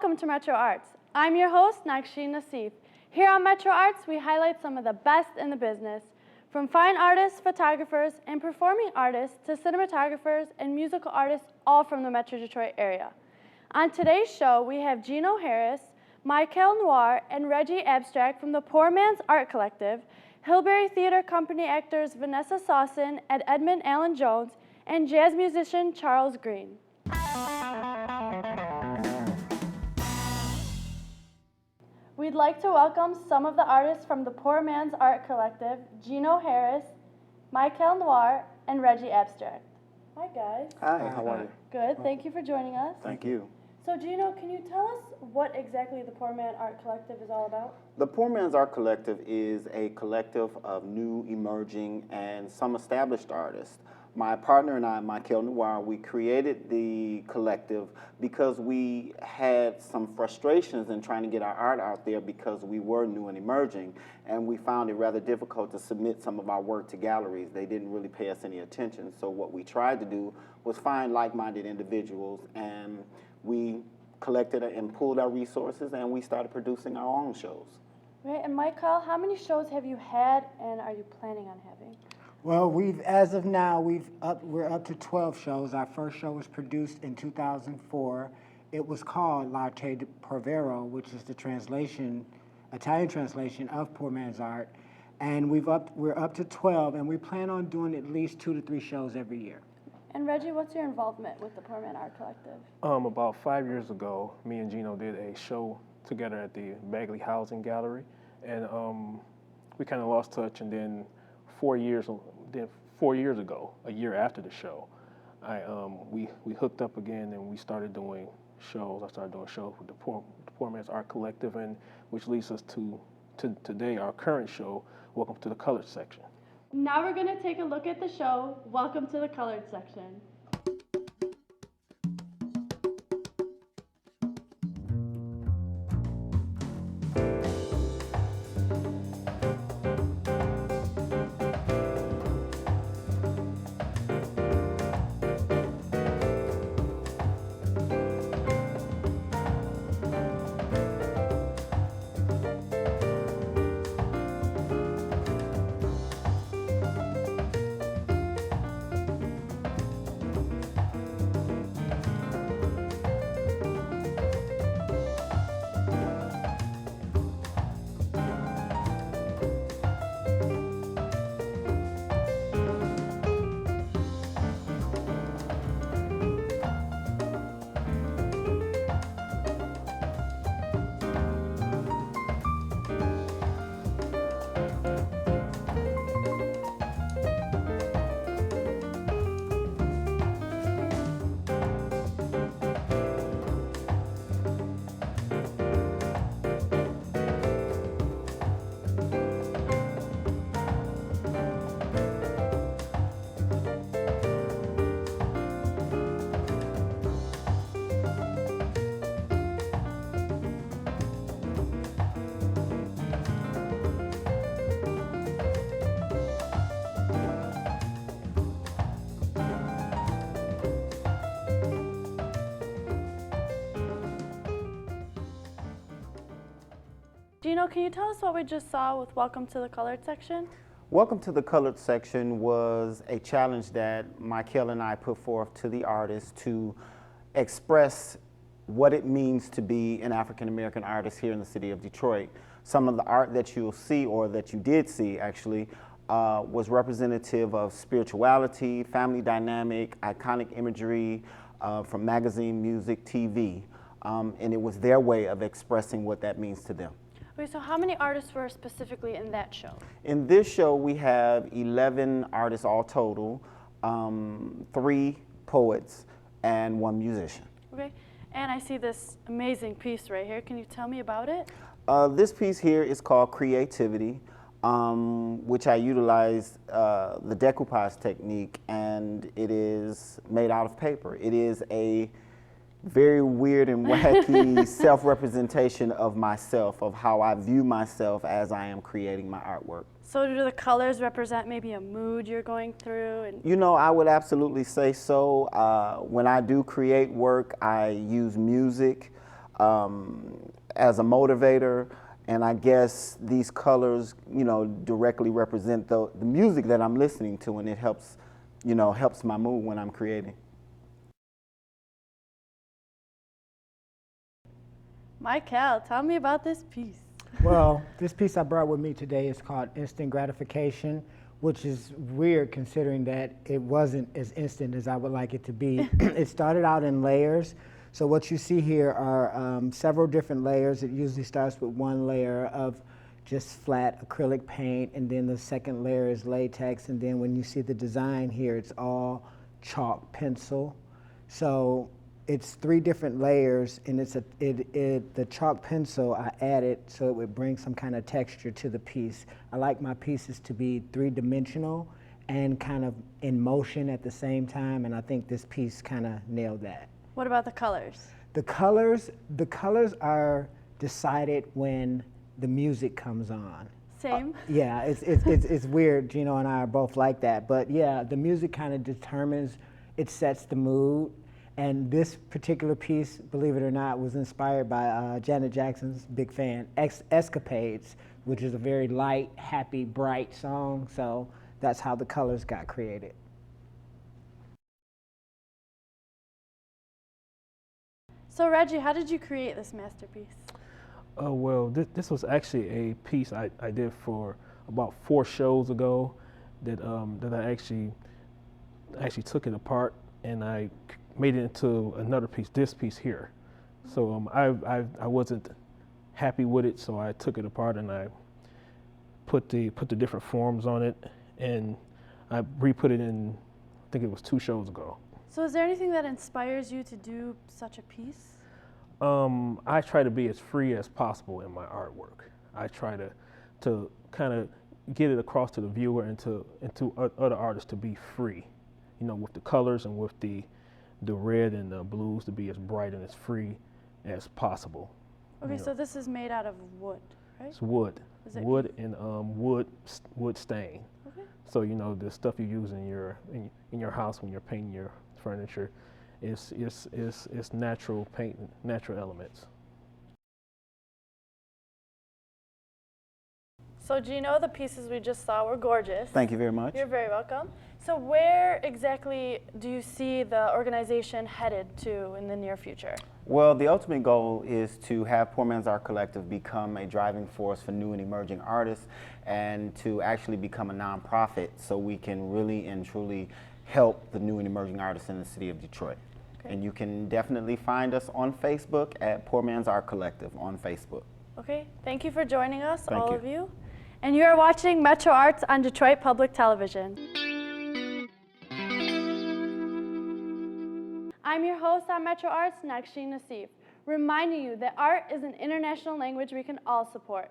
Welcome to Metro Arts. I'm your host, Naksheen Naseef. Here on Metro Arts, we highlight some of the best in the business, from fine artists, photographers, and performing artists to cinematographers and musical artists, all from the Metro Detroit area. On today's show, we have Gino Harris, Michael Noir, and Reggie Abstract from the Poor Man's Art Collective, Hillberry Theater Company actors Vanessa Sawson and Edmund Allen Jones, and jazz musician Charles Green. We'd like to welcome some of the artists from the Poor Man's Art Collective, Gino Harris, Michael Noir, and Reggie Abstract. Hi, guys. Hi, how are you? Good, thank you for joining us. Thank you. So, Gino, can you tell us what exactly the Poor Man Art Collective is all about? The Poor Man's Art Collective is a collective of new, emerging, and some established artists. My partner and I, Michael Noir, we created the collective because we had some frustrations in trying to get our art out there because we were new and emerging, and we found it rather difficult to submit some of our work to galleries. They didn't really pay us any attention, so what we tried to do was find like-minded individuals, and we collected and pooled our resources, and we started producing our own shows. Right, and Michael, how many shows have you had and are you planning on having? Well, as of now, we're up to 12 shows. Our first show was produced in 2004. It was called L'Arte di Povero, which is the Italian translation of Poor Man's Art. And we're up to 12, and we plan on doing at least 2 to 3 shows every year. And Reggie, what's your involvement with the Poor Man Art Collective? About 5 years ago, me and Gino did a show together at the Bagley Housing Gallery, and we kind of lost touch. And then 4 years ago, a year after the show, we hooked up again and we started doing shows. I started doing shows with the Poor Man's Art Collective, and which leads us to today, our current show, Welcome to the Colored Section. Now we're going to take a look at the show, Welcome to the Colored Section. Gino, can you tell us what we just saw with Welcome to the Colored Section? Welcome to the Colored Section was a challenge that Michael and I put forth to the artists to express what it means to be an African-American artist here in the city of Detroit. Some of the art that you'll see, or that you did see actually, was representative of spirituality, family dynamic, iconic imagery from magazine, music, TV, and it was their way of expressing what that means to them. Okay, so how many artists were specifically in that show? In this show, we have 11 artists all total, 3 poets, and 1 musician. Okay, and I see this amazing piece right here. Can you tell me about it? This piece here is called Creativity, which I utilized the decoupage technique, and it is made out of paper. It is a very weird and wacky self-representation of myself, of how I view myself as I am creating my artwork. So do the colors represent maybe a mood you're going through? And you know, I would absolutely say so. When I do create work, I use music as a motivator. And I guess these colors, you know, directly represent the music that I'm listening to, and it helps, you know, helps my mood when I'm creating. Michael, tell me about this piece. Well, this piece I brought with me today is called Instant Gratification, which is weird considering that it wasn't as instant as I would like it to be. It started out in layers. So what you see here are several different layers. It usually starts with one layer of just flat acrylic paint, and then the second layer is latex, and then when you see the design here, it's all chalk pencil. So it's 3 different layers, and the chalk pencil I added so it would bring some kind of texture to the piece. I like my pieces to be 3-dimensional and kind of in motion at the same time, and I think this piece kind of nailed that. What about the colors? The colors are decided when the music comes on. Same. Yeah, it's weird. Gino and I are both like that, but yeah, the music kind of determines, it sets the mood. And this particular piece, believe it or not, was inspired by Janet Jackson's big fan, Escapades, which is a very light, happy, bright song. So that's how the colors got created. So Reggie, how did you create this masterpiece? Well, this was actually a piece I did for about 4 shows ago that I actually took it apart and I made it into another piece, this piece here. So I wasn't happy with it, so I took it apart and I put the different forms on it, and I re-put it in, I think it was 2 shows ago. So is there anything that inspires you to do such a piece? I try to be as free as possible in my artwork. I try to kind of get it across to the viewer and to other artists to be free, you know, with the colors and with the red and the blues to be as bright and as free as possible. Okay, so this is made out of wood, right? It's wood. Is it Wood and wood stain. Okay. So you know the stuff you use in your house when you're painting your furniture is natural paint, natural elements. So Gino, the pieces we just saw were gorgeous. Thank you very much. You're very welcome. So where exactly do you see the organization headed to in the near future? Well, the ultimate goal is to have Poor Man's Art Collective become a driving force for new and emerging artists, and to actually become a nonprofit so we can really and truly help the new and emerging artists in the city of Detroit. Okay. And you can definitely find us on Facebook at Poor Man's Art Collective on Facebook. Okay, thank you for joining us, Thank all you. of you. And you are watching Metro Arts on Detroit Public Television. I'm your host on Metro Arts, Naksheen Nassif, reminding you that art is an international language we can all support.